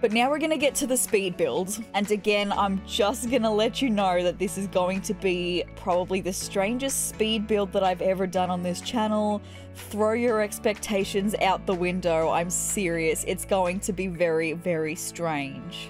But now we're gonna get to the speed build. And again, I'm just gonna let you know that this is going to be probably the strangest speed build that I've ever done on this channel. Throw your expectations out the window. I'm serious. It's going to be very, very strange.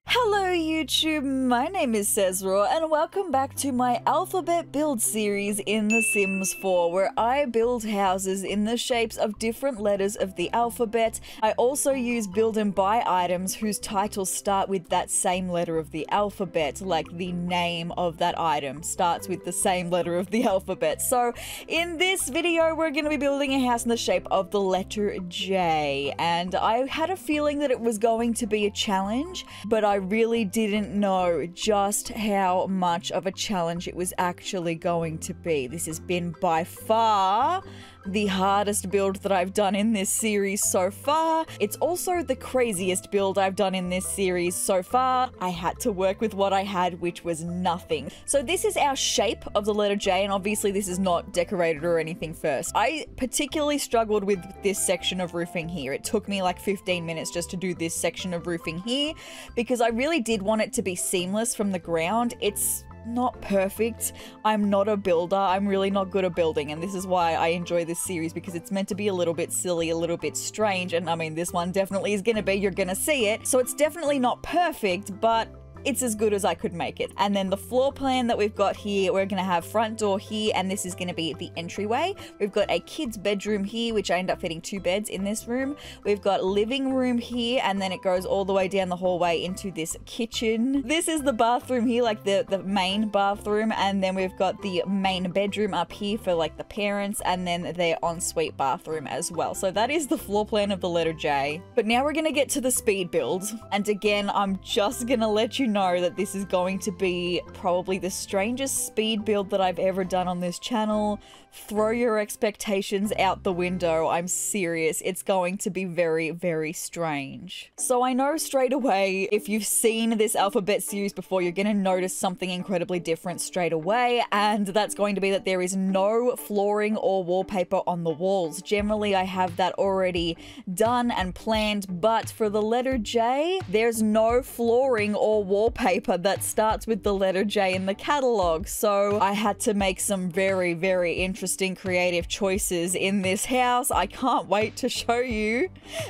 Hello YouTube, my name is sezrawrr and welcome back to my alphabet build series in The Sims 4, where I build houses in the shapes of different letters of the alphabet. I also use build and buy items whose titles start with that same letter of the alphabet, like the name of that item starts with the same letter of the alphabet. So in this video we're going to be building a house in the shape of the letter J, and I had a feeling that it was going to be a challenge, but I really didn't know just how much of a challenge it was actually going to be. This has been by far the hardest build that I've done in this series so far. It's also the craziest build I've done in this series so far. I had to work with what I had, which was nothing. So this is our shape of the letter J, and obviously this is not decorated or anything first. I particularly struggled with this section of roofing here. It took me like 15 minutes just to do this section of roofing here because I really did want it to be seamless from the ground. It's not perfect. I'm not a builder. I'm really not good at building, and this is why I enjoy this series, because it's meant to be a little bit silly, a little bit strange, and I mean this one definitely is gonna be. You're gonna see it. So it's definitely not perfect, but it's as good as I could make it. And then the floor plan that we've got here, we're gonna have front door here, and this is gonna be the entryway. We've got a kid's bedroom here, which I end up fitting 2 beds in this room. We've got living room here, and then it goes all the way down the hallway into this kitchen. This is the bathroom here, like the main bathroom, and then we've got the main bedroom up here for like the parents, and then their ensuite bathroom as well. So that is the floor plan of the letter J. But now we're gonna get to the speed build. And again, I'm just gonna let you know that this is going to be probably the strangest speed build that I've ever done on this channel. Throw your expectations out the window. I'm serious. It's going to be very, very strange. So I know straight away, if you've seen this alphabet series before, you're going to notice something incredibly different straight away, and that's going to be that there is no flooring or wallpaper on the walls. Generally, I have that already done and planned, but for the letter J, there's no flooring or wallpaper that starts with the letter J in the catalog. So I had to make some very, very interesting creative choices in this house. I can't wait to show you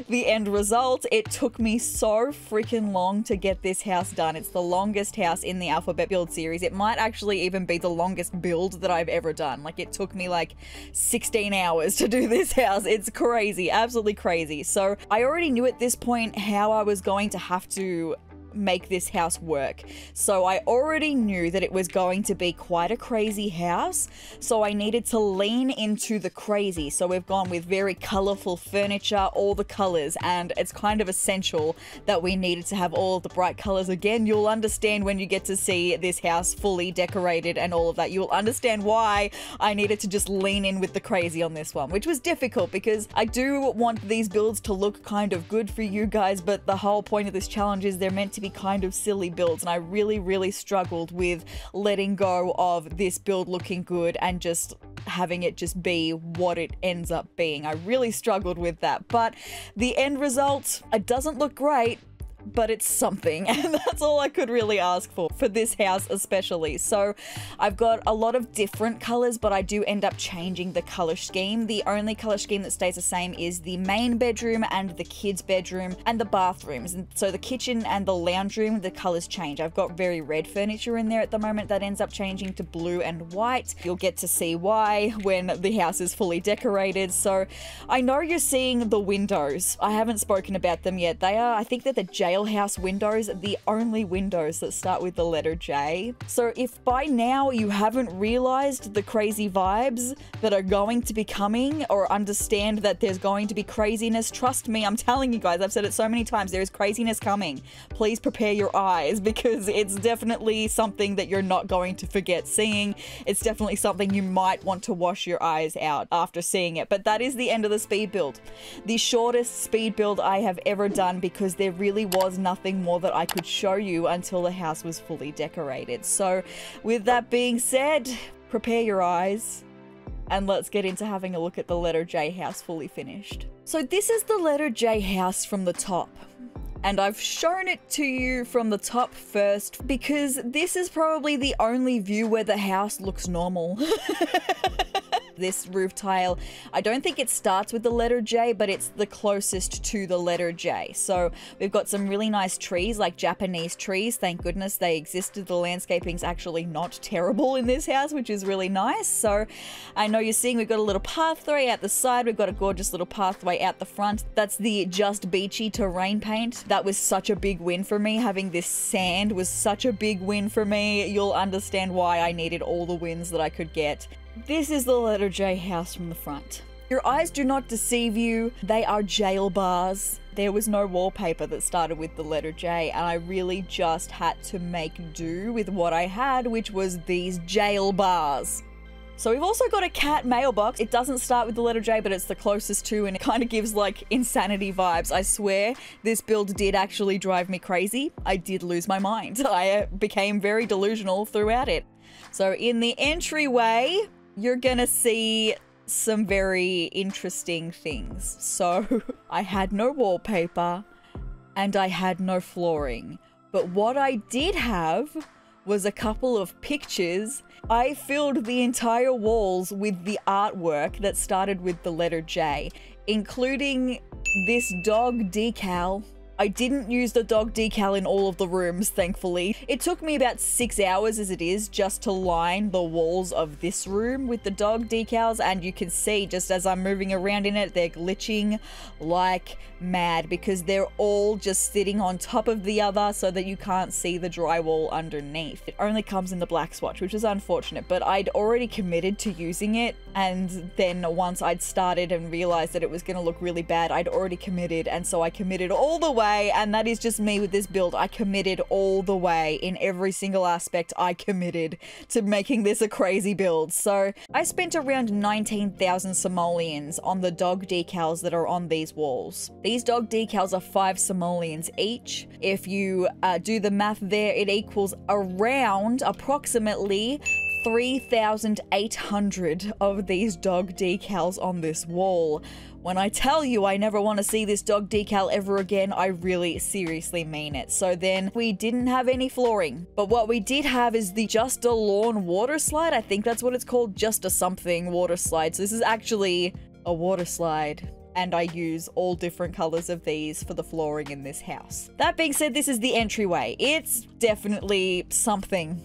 the end result. It took me so freaking long to get this house done. It's the longest house in the alphabet build series. It might actually even be the longest build that I've ever done. Like, it took me like 16 hours to do this house. It's crazy, absolutely crazy. So I already knew at this point how I was going to have to make this house work. So I already knew that it was going to be quite a crazy house, so I needed to lean into the crazy. So we've gone with very colorful furniture, all the colors, and it's kind of essential that we needed to have all of the bright colors. Again, you'll understand when you get to see this house fully decorated and all of that. You'll understand why I needed to just lean in with the crazy on this one, which was difficult because I do want these builds to look kind of good for you guys, but the whole point of this challenge is they're meant to be kind of silly builds, and I really struggled with letting go of this build looking good and just having it just be what it ends up being. I really struggled with that, but the end result, it doesn't look great, but it's something, and that's all I could really ask for this house especially. So I've got a lot of different colors, but I do end up changing the color scheme. The only color scheme that stays the same is the main bedroom and the kids bedroom and the bathrooms. And so the kitchen and the lounge room, the colors change. I've got very red furniture in there at the moment that ends up changing to blue and white. You'll get to see why when the house is fully decorated. So I know you're seeing the windows. I haven't spoken about them yet. They are, I think they're the jailhouse windows, the only windows that start with the letter J. So if by now you haven't realized the crazy vibes that are going to be coming, or understand that there's going to be craziness, trust me, I'm telling you guys, I've said it so many times, there is craziness coming. Please prepare your eyes, because it's definitely something that you're not going to forget seeing. It's definitely something you might want to wash your eyes out after seeing it. But that is the end of the speed build. The shortest speed build I have ever done, because there really was nothing more that I could show you until the house was fully decorated. So with that being said, prepare your eyes and let's get into having a look at the letter J house fully finished. So this is the letter J house from the top. And I've shown it to you from the top first because this is probably the only view where the house looks normal. This roof tile, I don't think it starts with the letter J, but it's the closest to the letter J. So we've got some really nice trees, like Japanese trees. Thank goodness they existed. The landscaping's actually not terrible in this house, which is really nice. So I know you're seeing we've got a little pathway out the side. We've got a gorgeous little pathway out the front. That's the Just Beachy terrain paint. That was such a big win for me. Having this sand was such a big win for me. You'll understand why I needed all the wins that I could get. This is the letter J house from the front. Your eyes do not deceive you. They are jail bars. There was no wallpaper that started with the letter J, and I really just had to make do with what I had, which was these jail bars. So we've also got a cat mailbox. It doesn't start with the letter J, but it's the closest to, and it kind of gives like insanity vibes. I swear this build did actually drive me crazy. I did lose my mind. I became very delusional throughout it. So in the entryway, you're gonna see some very interesting things. So I had no wallpaper and I had no flooring, but what I did have was a couple of pictures. I filled the entire walls with the artwork that started with the letter J, including this dog decal. I didn't use the dog decal in all of the rooms, thankfully. It took me about 6 hours as it is just to line the walls of this room with the dog decals, and you can see just as I'm moving around in it, they're glitching like mad because they're all just sitting on top of the other so that you can't see the drywall underneath. It only comes in the black swatch, which is unfortunate, but I'd already committed to using it, and then once I'd started and realized that it was going to look really bad, I'd already committed, and so I committed all the way. And that is just me with this build. I committed all the way in every single aspect. I committed to making this a crazy build. So I spent around 19,000 simoleons on the dog decals that are on these walls. These dog decals are 5 simoleons each. If you do the math there, it equals around approximately 3,800 of these dog decals on this wall. When I tell you I never want to see this dog decal ever again, I really seriously mean it. So then we didn't have any flooring, but what we did have is the Just a Lawn water slide. I think that's what it's called, Just a something water slide. So this is actually a water slide, and I use all different colors of these for the flooring in this house. That being said, this is the entryway. It's definitely something.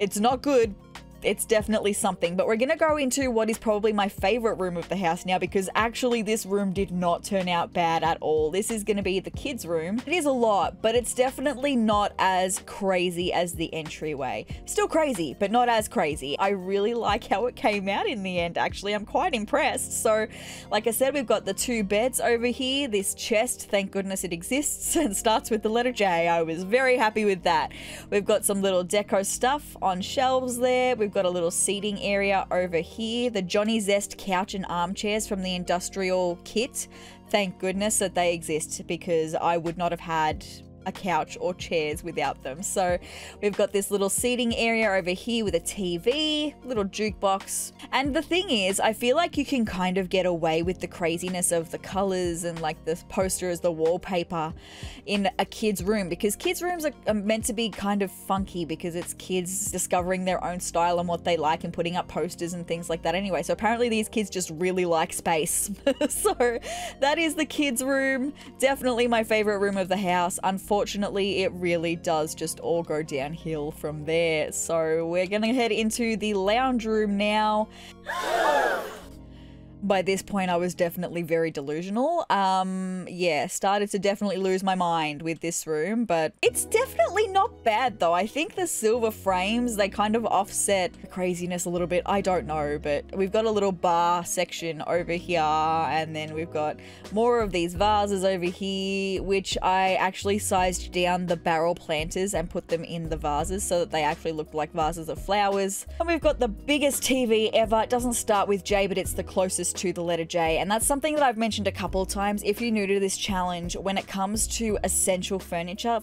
It's not good. It's definitely something, but we're gonna go into what is probably my favorite room of the house now, because actually this room did not turn out bad at all. This is gonna be the kids' room. It is a lot, but it's definitely not as crazy as the entryway. Still crazy, but not as crazy. I really like how it came out in the end, actually. I'm quite impressed. So, like I said, we've got the 2 beds over here. This chest, thank goodness it exists, and starts with the letter J. I was very happy with that. We've got some little deco stuff on shelves there. We've got a little seating area over here. The Johnny Zest couch and armchairs from the industrial kit. Thank goodness that they exist, because I would not have had a couch or chairs without them. So we've got this little seating area over here with a TV, little jukebox. And the thing is, I feel like you can kind of get away with the craziness of the colors and like the poster as the wallpaper in a kid's room, because kids' rooms are meant to be kind of funky because it's kids discovering their own style and what they like and putting up posters and things like that anyway. So apparently these kids just really like space. So that is the kids' room. Definitely my favorite room of the house. Unfortunately, it really does just all go downhill from there. So we're gonna head into the lounge room now. By this point, I was definitely very delusional. Yeah, started to definitely lose my mind with this room, but it's definitely not bad though. I think the silver frames, they kind of offset the craziness a little bit. I don't know, but we've got a little bar section over here, and then we've got more of these vases over here, which I actually sized down the barrel planters and put them in the vases so that they actually looked like vases of flowers. And we've got the biggest TV ever. It doesn't start with J, but it's the closest closest to the letter J. And that's something that I've mentioned a couple of times. If you're new to this challenge, when it comes to essential furniture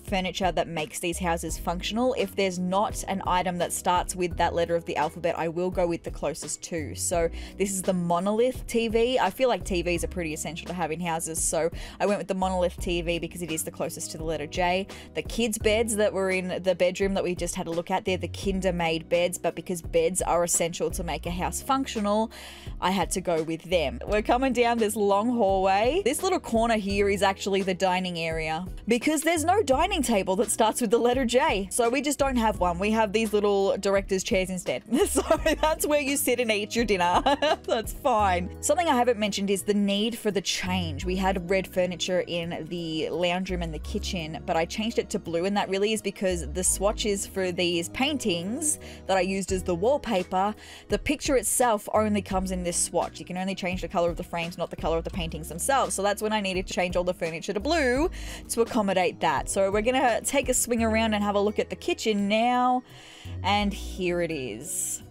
that makes these houses functional, if there's not an item that starts with that letter of the alphabet, I will go with the closest to. So this is the monolith TV. I feel like TVs are pretty essential to have in houses, so I went with the monolith TV because it is the closest to the letter J. The kids' beds that were in the bedroom that we just had a look at, they're the Kinder-made beds, but because beds are essential to make a house functional, I had to go with them. We're coming down this long hallway. This little corner here is actually the dining area because there's no dining table that starts with the letter J. So we just don't have one. We have these little director's chairs instead. So that's where you sit and eat your dinner. That's fine. Something I haven't mentioned is the need for the change. We had red furniture in the lounge room and the kitchen, but I changed it to blue, and that really is because the swatches for these paintings that I used as the wallpaper, the picture itself only comes in this swatch. You can only change the color of the frames, not the color of the paintings themselves. So that's when I needed to change all the furniture to blue to accommodate that. So we're gonna take a swing around and have a look at the kitchen now, and here it is.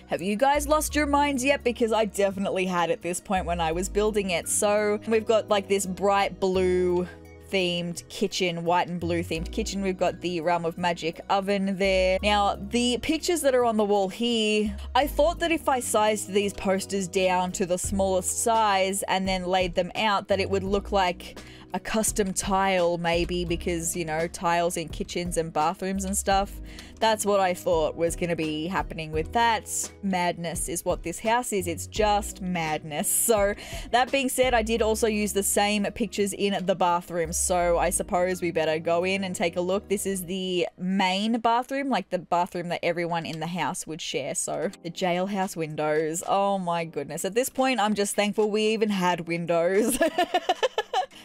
Have you guys lost your minds yet? Because I definitely had at this point when I was building it. So we've got like this bright blue themed kitchen, white and blue themed kitchen. We've got the Realm of Magic oven there. Now, the pictures that are on the wall here, I thought that if I sized these posters down to the smallest size and then laid them out, that it would look like a custom tile maybe, because, you know, tiles in kitchens and bathrooms and stuff. That's what I thought was going to be happening with that. Madness is what this house is. It's just madness. So that being said, I did also use the same pictures in the bathroom. So I suppose we better go in and take a look. This is the main bathroom, like the bathroom that everyone in the house would share. So the jailhouse windows. Oh my goodness. At this point, I'm just thankful we even had windows.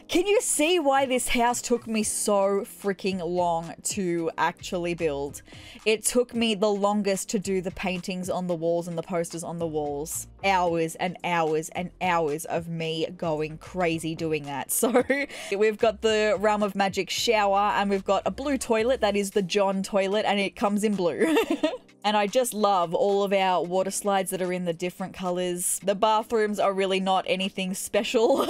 Can you see why this house took me so freaking long to actually build? It took me the longest to do the paintings on the walls and the posters on the walls. Hours and hours and hours of me going crazy doing that. So we've got the Realm of Magic shower, and we've got a blue toilet. That is the John toilet, and it comes in blue. And I just love all of our water slides that are in the different colors. The bathrooms are really not anything special.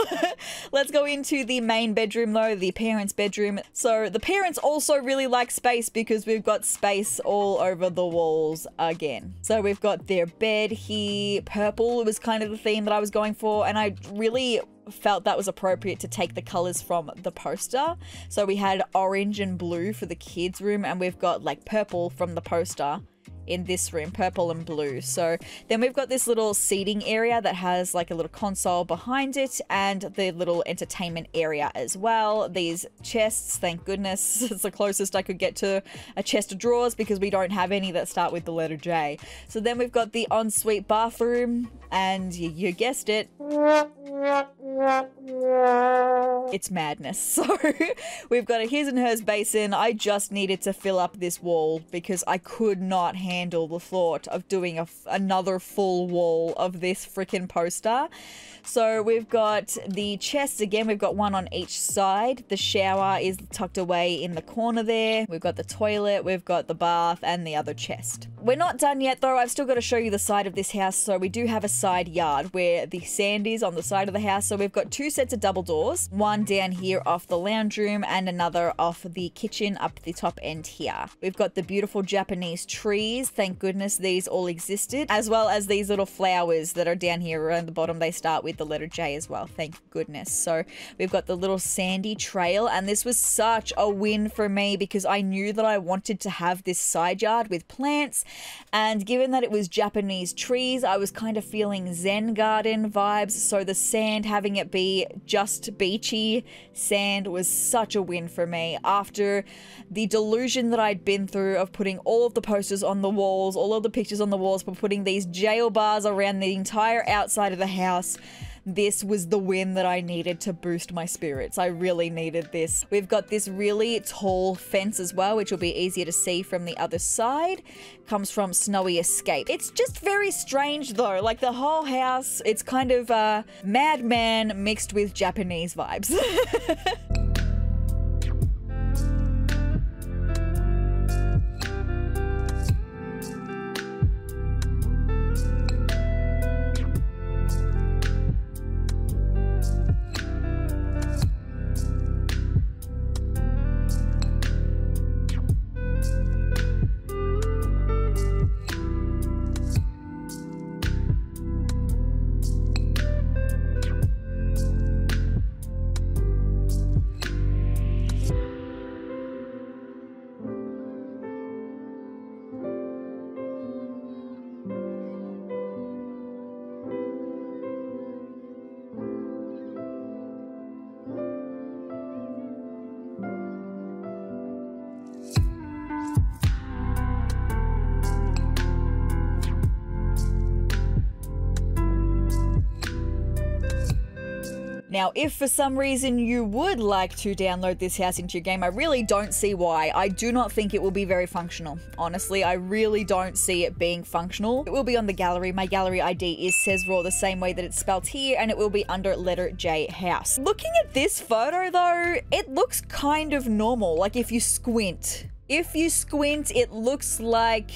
Let's go into the main bedroom though, the parents' bedroom. So the parents also really like space because we've got space all over the walls again. So we've got their bed here. Purple was kind of the theme that I was going for, and I really felt that was appropriate to take the colors from the poster. So we had orange and blue for the kids' room, and we've got like purple from the poster in this room, purple and blue. So then we've got this little seating area that has like a little console behind it, and the little entertainment area as well. These chests, thank goodness, it's the closest I could get to a chest of drawers because we don't have any that start with the letter J. So then we've got the ensuite bathroom, and you guessed it, it's madness. So we've got a his and hers basin. I just needed to fill up this wall because I could not handle the thought of doing another full wall of this freaking poster. So we've got the chests again. We've got one on each side. The shower is tucked away in the corner there. We've got the toilet, we've got the bath, and the other chest. We're not done yet though. I've still got to show you the side of this house. So we do have a side yard where the sand is on the side of the house. So we've got two sets of double doors, one down here off the lounge room and another off the kitchen up the top end here. We've got the beautiful Japanese trees. Thank goodness these all existed, as well as these little flowers that are down here around the bottom. They start with the letter J as well. Thank goodness. So we've got the little sandy trail, and this was such a win for me because I knew that I wanted to have this side yard with plants, and given that it was Japanese trees, I was kind of feeling Zen garden vibes. So the sand, having it be just beachy sand, was such a win for me after the delusion that I'd been through of putting all of the posters on the walls, all of the pictures on the walls, but putting these jail bars around the entire outside of the house. This was the win that I needed to boost my spirits. I really needed this. We've got this really tall fence as well, which will be easier to see from the other side. Comes from Snowy Escape. It's just very strange though. Like the whole house, it's kind of Mad Men mixed with Japanese vibes. Now, if for some reason you would like to download this house into your game, I really don't see why. I do not think it will be very functional. Honestly, I really don't see it being functional. It will be on the gallery. My gallery ID is sezrawrr, the same way that it's spelled here, and it will be under letter J house. Looking at this photo though, it looks kind of normal. Like if you squint. If you squint, it looks like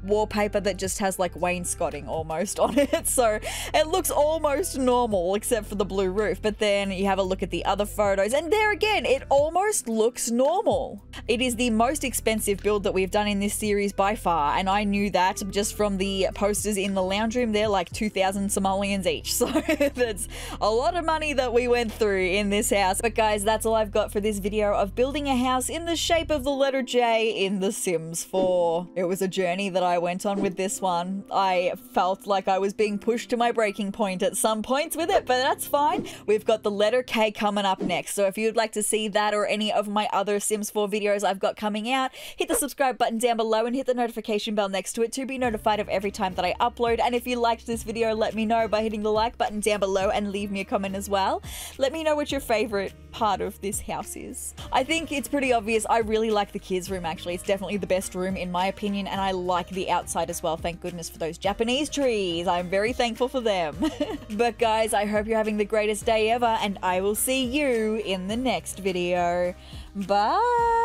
wallpaper that just has like wainscoting almost on it. So it looks almost normal except for the blue roof. But then you have a look at the other photos and there again, it almost looks normal. It is the most expensive build that we've done in this series by far. And I knew that just from the posters in the lounge room. They're like 2,000 simoleons each. So that's a lot of money that we went through in this house. But guys, that's all I've got for this video of building a house in the shape of the letter J in The Sims 4. It was a journey that I went on with this one. I felt like I was being pushed to my breaking point at some points with it, but that's fine. We've got the letter K coming up next. So if you'd like to see that or any of my other Sims 4 videos I've got coming out, hit the subscribe button down below and hit the notification bell next to it to be notified of every time that I upload. And if you liked this video, let me know by hitting the like button down below and leave me a comment as well. Let me know what your favorite part of this house is. I think it's pretty obvious. I really like the kids' room actually. It's definitely the best room in my opinion, and I like the outside as well. Thank goodness for those Japanese trees. I'm very thankful for them. But guys, I hope you're having the greatest day ever, and I will see you in the next video. Bye!